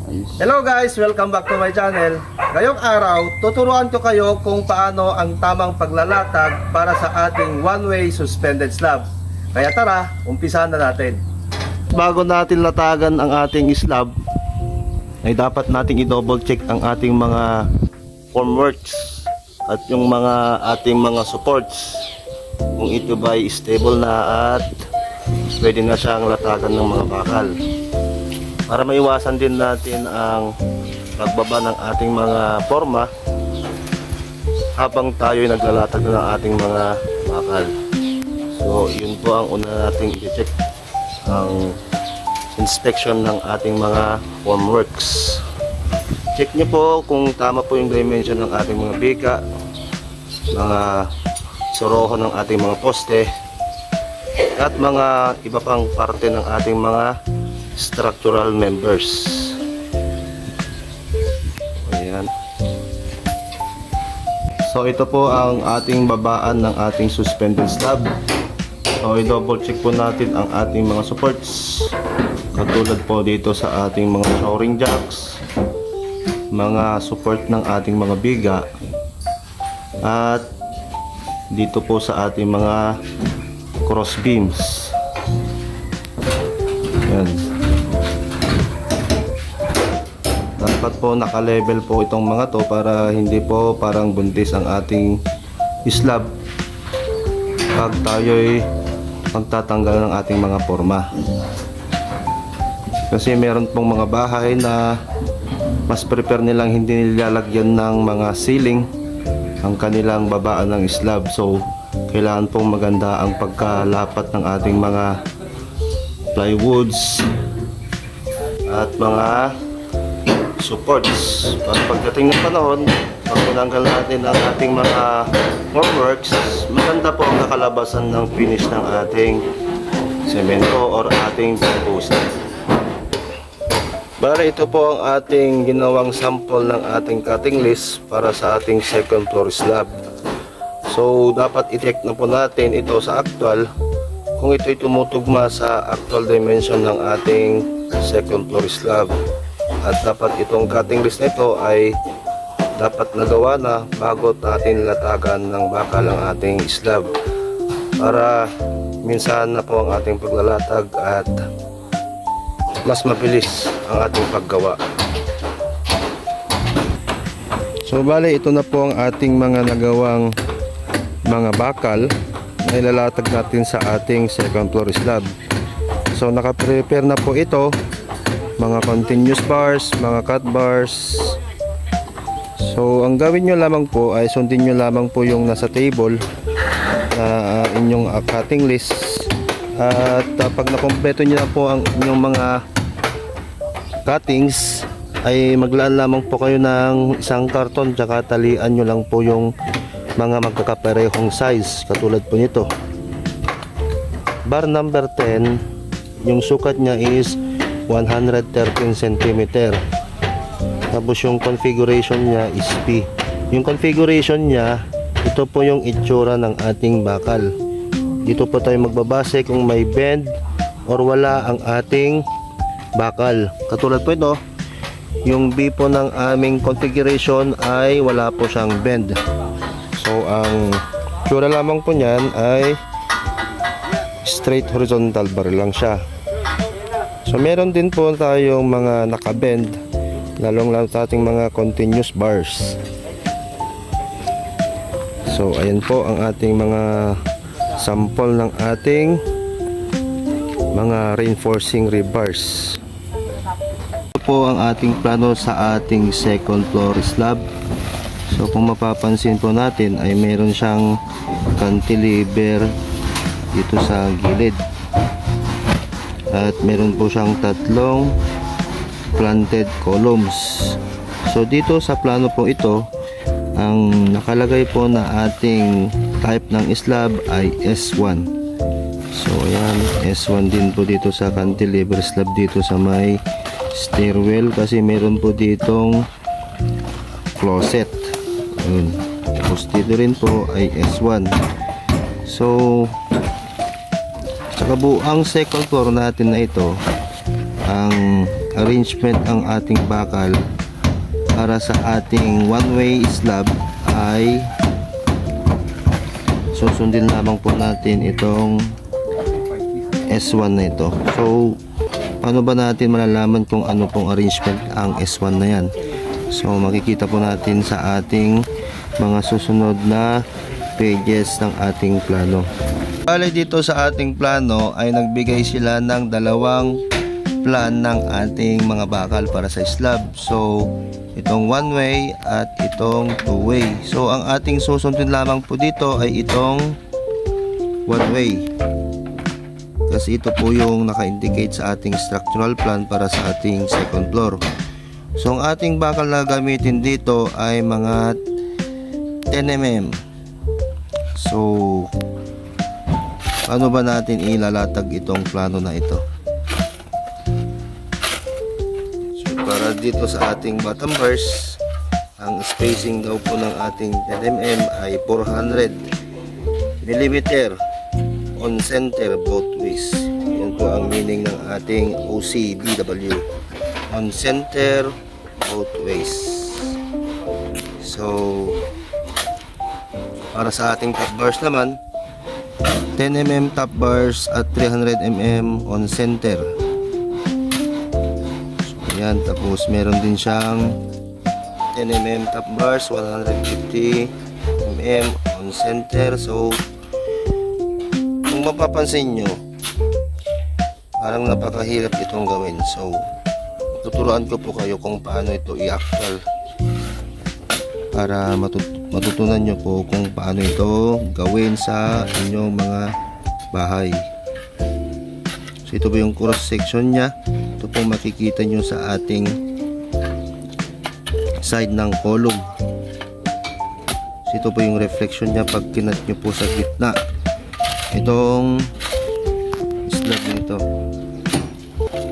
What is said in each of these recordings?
Hello guys! Welcome back to my channel. Ngayong araw, tuturuan ko kayo kung paano ang tamang paglalatag para sa ating one-way suspended slab. Kaya tara, umpisahan na natin. Bago natin latagan ang ating slab, ay dapat nating i-double check ang ating mga formworks at yung ating mga supports. Kung ito ba ay stable na at pwede na siyang latagan ng mga bakal. Para maiwasan din natin ang pagbaba ng ating mga forma habang tayo ay naglalatag ng ating mga bakal. So yun po ang una nating i-check, ang inspection ng ating mga formworks. Check nyo po kung tama po yung dimension ng ating mga bika, mga soroho ng ating mga poste at mga iba pang parte ng ating mga structural members. Ayan. So ito po ang ating babaan ng ating suspended slab. So i-double check po natin ang ating mga supports, katulad po dito sa ating mga shoring jacks, mga support ng ating mga biga, at dito po sa ating mga cross beams. Ayan. Dapat po naka-level po itong mga to para hindi po parang buntis ang ating slab pag tayo'y magtatanggal ng ating mga forma. Kasi meron pong mga bahay na mas prepare nilang hindi nilalagyan ng mga ceiling ang kanilang babaan ng slab. So kailangan pong maganda ang pagkalapat ng ating mga plywoods at mga supports. Pagdating ng panahon, pag tinanggal natin ang ating mga formworks, maganda po ang kakalabasan ng finish ng ating semento or ating post. Bale, ito po ang ating ginawang sample ng ating cutting list para sa ating second floor slab. So dapat i-check na po natin ito sa actual kung ito'y tumutugma sa actual dimension ng ating second floor slab. At dapat itong cutting list nito ay dapat nagawa na bago natin latagan ng bakal ang ating slab, para minsan na po ang ating paglalatag at mas mabilis ang ating paggawa. So bale, ito na po ang ating mga nagawang mga bakal na ilalatag natin sa ating second floor slab. So naka-prepare na po ito, mga continuous bars, mga cut bars. So ang gawin nyo lamang po ay sundin nyo lamang po yung nasa table na inyong cutting list. At pag nakompleto nyo na po ang inyong mga cuttings, ay maglaan lamang po kayo ng isang karton, tsaka talian nyo lang po yung mga magkakaparehong size, katulad po nito. Bar number 10, yung sukat niya is 113 cm. Tapos yung configuration niya is P. Yung configuration niya, ito po yung itsura ng ating bakal. Dito po tayo magbabase kung may bend or wala ang ating bakal. Katulad po ito, yung B po ng aming configuration ay wala po siyang bend. So ang itsura lamang po niyan ay straight horizontal bar lang siya. So meron din po tayong mga nakabend, lalong lalo sa ating mga continuous bars. So ayan po ang ating mga sample ng ating mga reinforcing rebars. Ito po ang ating plano sa ating second floor slab. So kung mapapansin po natin ay meron siyang cantilever dito sa gilid. At meron po siyang tatlong planted columns. So dito sa plano po ito, ang nakalagay po na ating type ng slab ay S1. So ayan, S1 din po dito sa cantilever slab dito sa may stairwell, kasi meron po ditong closet. Ayun. Tapos dito rin po ay S1. So sa kabuang second floor natin na ito, ang arrangement ang ating bakal para sa ating one-way slab ay susundin lamang po natin itong S1 na ito. So paano ba natin malalaman kung ano pong arrangement ang S1 na yan? So makikita po natin sa ating mga susunod na pages ng ating plano. Bale dito sa ating plano ay nagbigay sila ng dalawang plan ng ating mga bakal para sa slab. So itong one way at itong two way. So ang ating susundin lamang po dito ay itong one way, kasi ito po yung naka-indicate sa ating structural plan para sa ating second floor. So ang ating bakal na gamitin dito ay mga 10 mm. So ano ba natin ilalatag itong plano na ito? So para dito sa ating bottom bars, ang spacing daw po ng ating 10 mm ay 400 mm on center both ways. Yan po ang meaning ng ating OCBW, on center both ways. So para sa ating top bars naman, 10 mm top bars at 300 mm on center. So, ayan, tapos meron din siyang 10 mm top bars, 150 mm on center. So kung mapapansin nyo, parang napakahirap itong gawin. So tuturuan ko po kayo kung paano ito i-actual para matutunan nyo po kung paano ito gawin sa inyong mga bahay. So ito po yung cross section nya. Ito po makikita nyo sa ating side ng column. So ito po yung reflection nya pag kinat nyo po sa gitna itong slab na ito.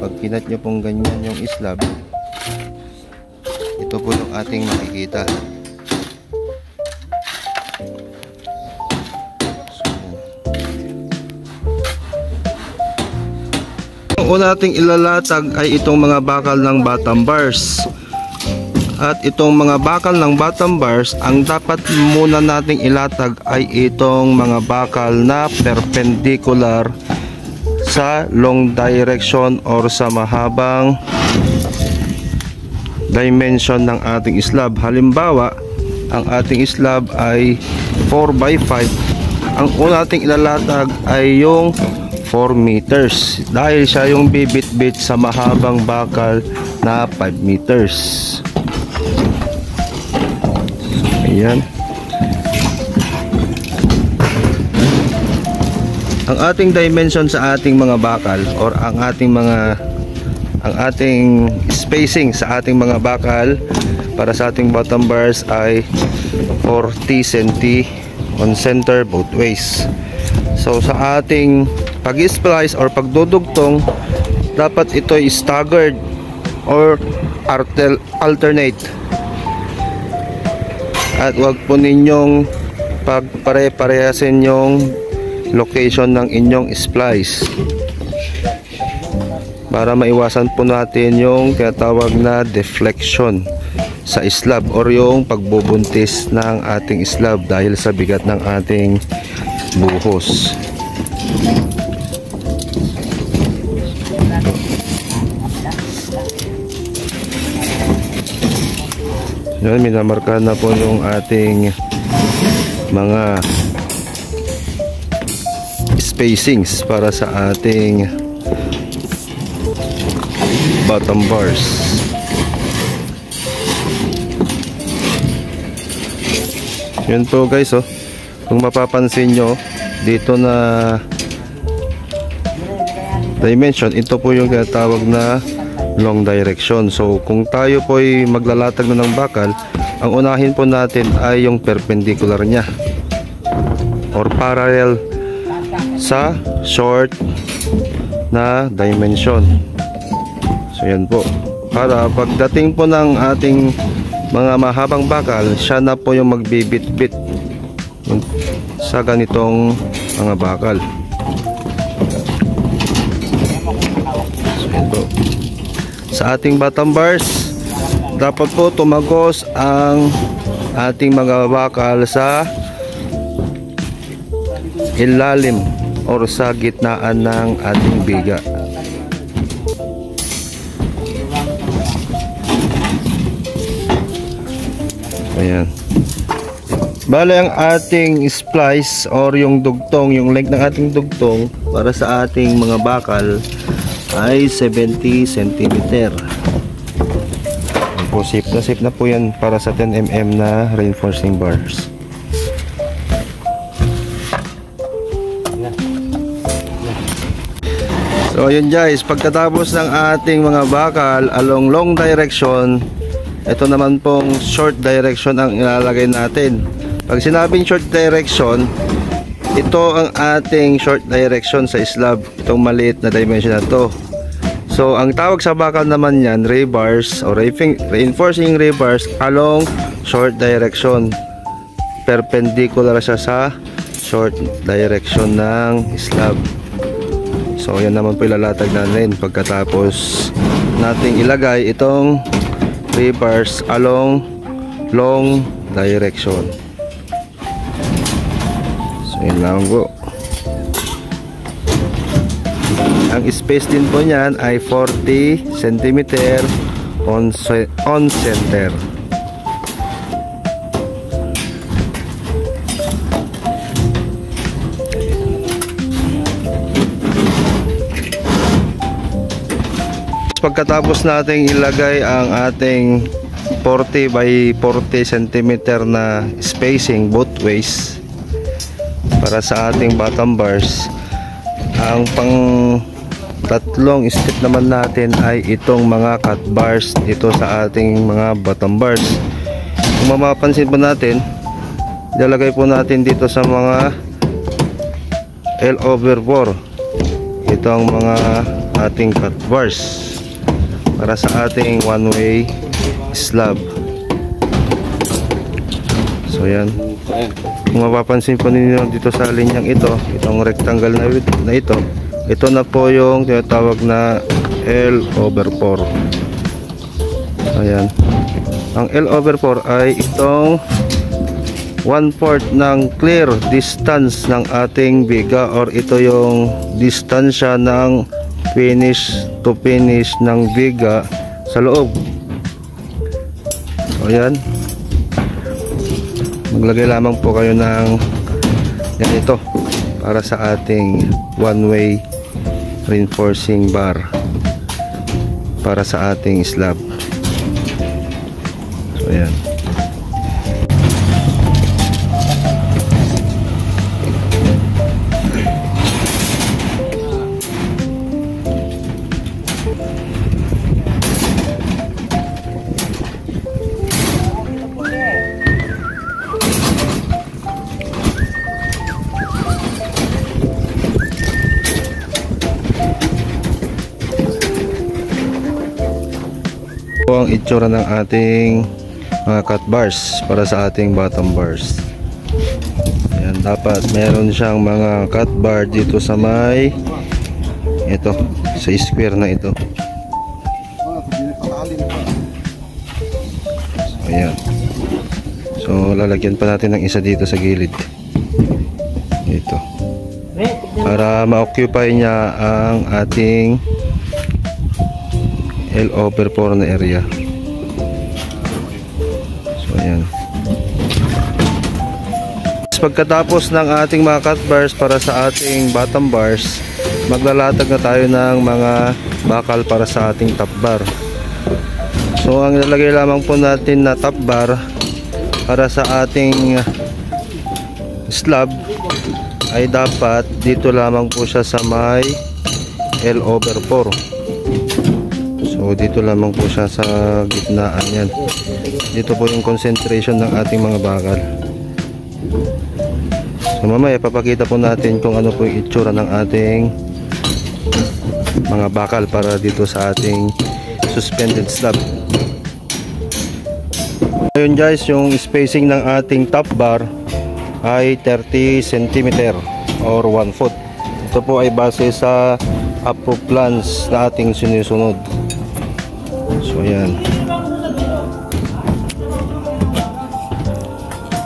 Pag kinat nyo pong ganyan yung slab, ito po yung ating makikita. Ang una nating ilalatag ay itong mga bakal ng bottom bars. At itong mga bakal ng bottom bars, ang dapat muna nating ilatag ay itong mga bakal na perpendicular sa long direction or sa mahabang dimension ng ating slab. Halimbawa, ang ating slab ay 4x5. Ang una nating ilalatag ay yung 4 meters dahil siya yung bibit-bit sa mahabang bakal na 5 meters. Ayan. Ang ating dimension sa ating mga bakal or ang ating spacing sa ating mga bakal para sa ating bottom bars ay 40 cm on center both ways. So sa ating pag-splice or pagdudugtong, dapat ito ay staggered or alternate. At wag po ninyong pagpare-parehasin yung location ng inyong splice para maiwasan po natin yung tinatawag na deflection sa slab or yung pagbubuntis ng ating slab dahil sa bigat ng ating buhos. Yan, minamarka na po yung ating mga spacings para sa ating bottom bars. Yun po guys, oh. Kung mapapansin nyo dito na dimension, ito po yung tinatawag na long direction. So kung tayo po ay maglalatag na ng bakal, ang unahin po natin ay yung perpendicular nya or parallel sa short na dimension. So yan po, para pagdating po ng ating mga mahabang bakal, siya na po yung magbibit-bit sa ganitong mga bakal. So yan po. sa ating bottom bars, dapat po tumagos ang ating mga bakal sa ilalim or sa gitnaan ng ating biga. Ayan. Bale, ang ating splice or yung dugtong, yung length ng ating dugtong para sa ating mga bakal ay 70 cm. Safe na po yan para sa 10mm na reinforcing bars. So ayun guys, pagkatapos ng ating mga bakal along long direction, ito naman pong short direction ang ilalagay natin. Pag sinabing short direction, ito ang ating short direction sa slab, itong maliit na dimension na to. So ang tawag sa bakal naman yan, rebars or reinforcing rebars along short direction. Perpendicular siya sa short direction ng slab. So yan naman po ilalatag natin pagkatapos nating ilagay itong rebars along long direction. So yun lang po. Ang space din po niyan ay 40 cm on center. Pagkatapos nating ilagay ang ating 40 by 40 cm na spacing both ways para sa ating bottom bars, ang pang tatlong step naman natin ay itong mga cut bars dito sa ating mga bottom bars. Kung mapapansin po natin, ilalagay po natin dito sa mga L/4 itong mga ating cut bars para sa ating one-way slab. So yan, kung mapapansin po ninyo dito sa linyang ito, itong rectangle na ito, ito na po yung tinatawag na L/4. Ayan, ang L/4 ay itong 1/4 ng clear distance ng ating biga, or ito yung distansya ng finish to finish ng biga sa loob. So yan, maglagay lamang po kayo ng ganito para sa ating one-way reinforcing bar para sa ating slab. So yan. Ang itsura ng ating mga cut bars para sa ating bottom bars. Ayan, dapat meron siyang mga cut bar dito sa may ito, sa square na ito. Ayan. So lalagyan pa natin ng isa dito sa gilid ito para ma-occupy niya ang ating L/4 na area. So ayan. Pagkatapos ng ating mga cut bars para sa ating bottom bars, maglalatag na tayo ng mga bakal para sa ating top bar. So ang ilalagay lamang po natin na top bar para sa ating slab ay dapat dito lamang po siya sa may L/4. So dito lamang po siya sa gitnaan yan. Dito po yung concentration ng ating mga bakal. So mamaya papakita po natin kung ano po yung itsura ng ating mga bakal para dito sa ating suspended slab. Ngayon guys, yung spacing ng ating top bar ay 30 cm or 1 foot. Ito po ay base sa approved plans na ating sinusunod. So ayan.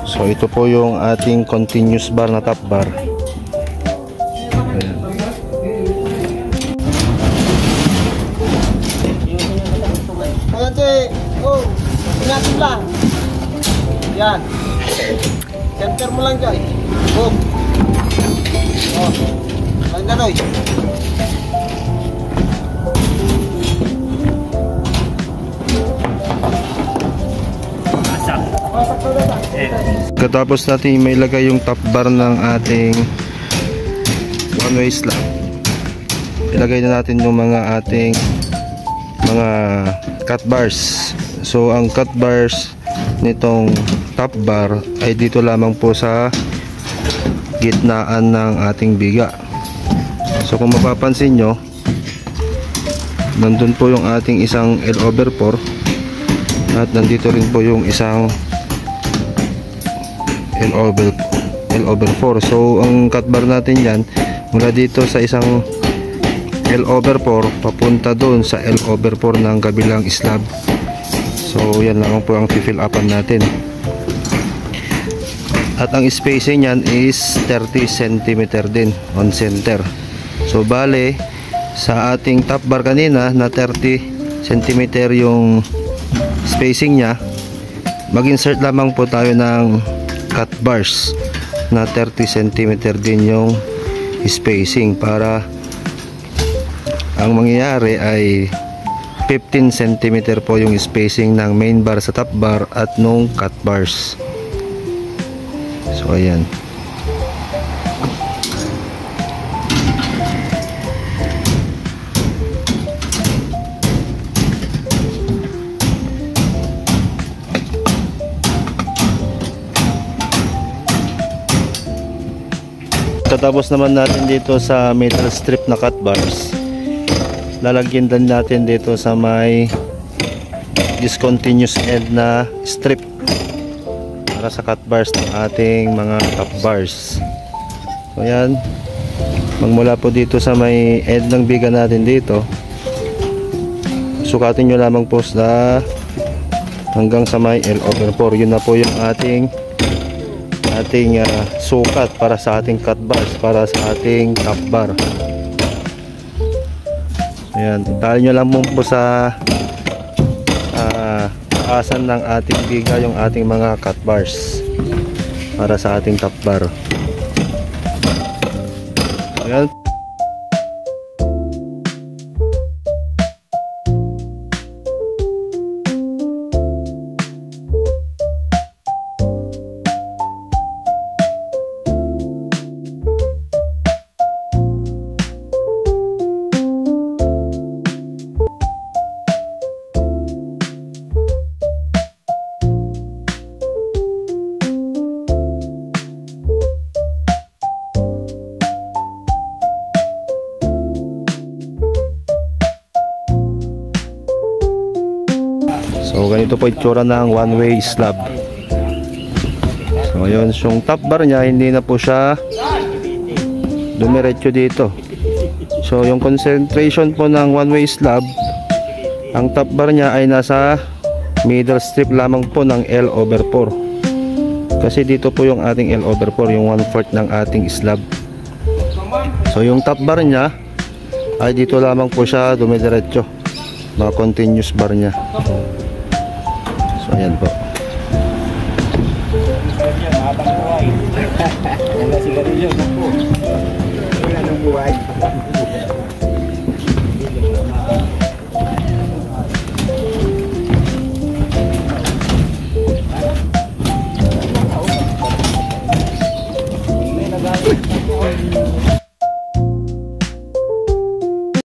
So ito po yung ating continuous bar na top bar. Ayan. Oh, ingatan lang. Yan. Center mo lang dyan. Boom. Oh. Ay, nanoy. Katapos natin may lagay yung top bar ng ating one-way slab, ilagay na natin yung mga ating mga cut bars. So ang cut bars nitong top bar ay dito lamang po sa gitnaan ng ating biga. So kung mapapansin nyo, nandun po yung ating isang L/4 at nandito rin po yung isang L/4. So ang cut bar natin yan mula dito sa isang L/4 papunta doon sa L/4 ng kabilang slab. So yan lang po ang fill upan natin. At ang spacing yan is 30 cm din on center. So bale sa ating top bar kanina na 30 cm yung spacing nya, mag-insert lamang po tayo ng cut bars na 30 cm din yung spacing para ang mangyayari ay 15 cm po yung spacing ng main bar sa top bar at nung cut bars. So ayan. Tatapos naman natin dito sa metal strip na cut bars, lalagyan din natin dito sa may discontinuous end na strip para sa cut bars ng ating mga top bars. So yan, magmula po dito sa may end ng biga natin dito, sukatin nyo lamang po sa hanggang sa may L/4. Yun na po yung ating sukat para sa ating cut bars, para sa ating top bar. Ayan, tali nyo lang po sa taasan ng ating biga yung ating mga cut bars para sa ating top bar. Ayan. So ganito po itsura ng one-way slab. So yun, yung top bar nya hindi na po siya dumiretso dito. So yung concentration po ng one-way slab, ang top bar nya ay nasa middle strip lamang po ng L/4. Kasi dito po yung ating L/4, yung 1/4 ng ating slab. So yung top bar nya ay dito lamang po siya dumidiretso, mga continuous bar nya. So ayan po. Wala sigarilyo na po. Wala nang buhay.